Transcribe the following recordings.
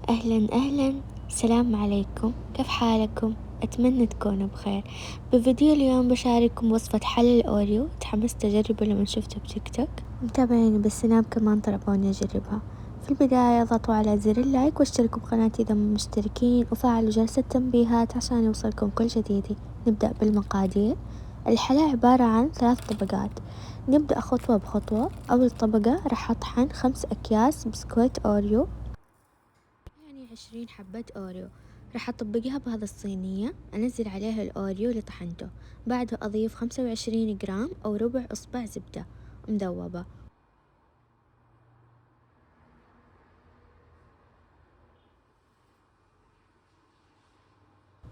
أهلا أهلا، السلام عليكم، كيف حالكم؟ أتمنى تكونوا بخير. بفيديو اليوم بشارككم وصفة حل الأوريو. تحمست أجربه لما شفته بتيك توك. متابعيني بالسناب كمان طلبوني أجربها. في البداية اضغطوا على زر اللايك واشتركوا بقناتي إذا مو مشتركين وفعلوا جرس التنبيهات عشان يوصلكم كل جديدي. نبدأ بالمقادير. الحلا عبارة عن 3 طبقات. نبدأ خطوة بخطوة. أول طبقة راح أطحن 5 أكياس بسكويت أوريو، يعني 20 حبة أوريو. راح أطبقها بهذا الصينية، أنزل عليها الأوريو اللي طحنته، بعده أضيف 25 جرام أو ربع إصبع زبدة مذوبة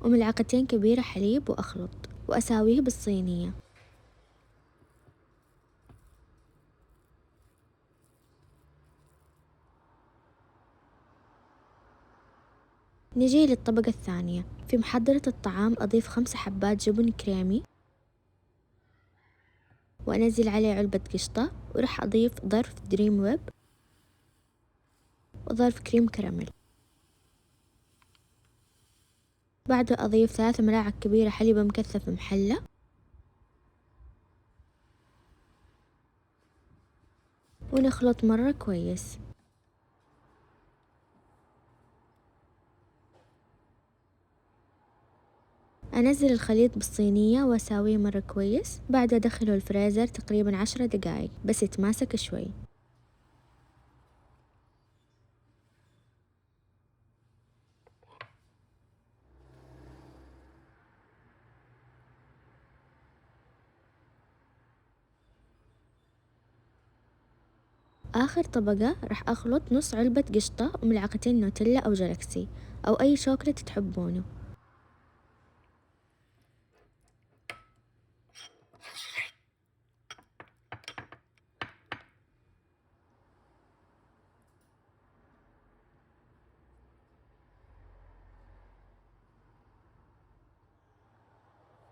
وملعقتين كبيرة حليب وأخلط وأساويه بالصينية. نجي للطبقة الثانية. في محضرة الطعام أضيف 5 حبات جبن كريمي وأنزل عليه علبة قشطة، وراح أضيف ظرف دريم ويب وظرف كريم كراميل. بعده أضيف 3 ملاعق كبيرة حليب مكثف محلى ونخلط مرة كويس. أنزل الخليط بالصينية وأساويه مرة كويس، بعد أدخله الفريزر تقريبا 10 دقايق بس يتماسك شوي. آخر طبقة راح أخلط نص علبة قشطة وملعقتين نوتيلا أو جلاكسي أو أي شوكولاتة تحبونه،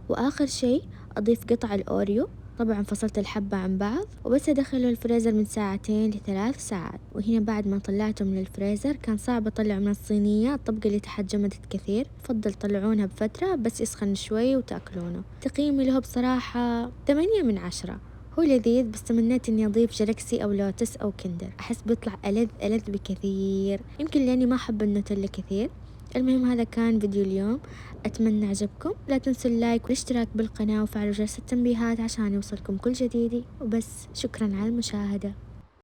وآخر شي أضيف قطع الأوريو. طبعا فصلت الحبة عن بعض وبس أدخله الفريزر من 2 ل3 ساعات. وهنا بعد ما طلعته من الفريزر كان صعب أطلعه من الصينية، الطبقة اللي تحت جمدت كثير، فضل طلعونها بفترة بس يسخن شوي وتاكلونه. تقييمي له بصراحة 8/10. هو لذيذ بس تمنيت اني اضيف جالكسي او لوتس او كندر، احس بيطلع ألذ بكثير، يمكن لاني ما احب النوتيلا كثير. المهم هذا كان فيديو اليوم، أتمنى عجبكم. لا تنسوا اللايك والاشتراك بالقناة وفعلوا جرس التنبيهات عشان يوصلكم كل جديدي. وبس، شكرا على المشاهدة.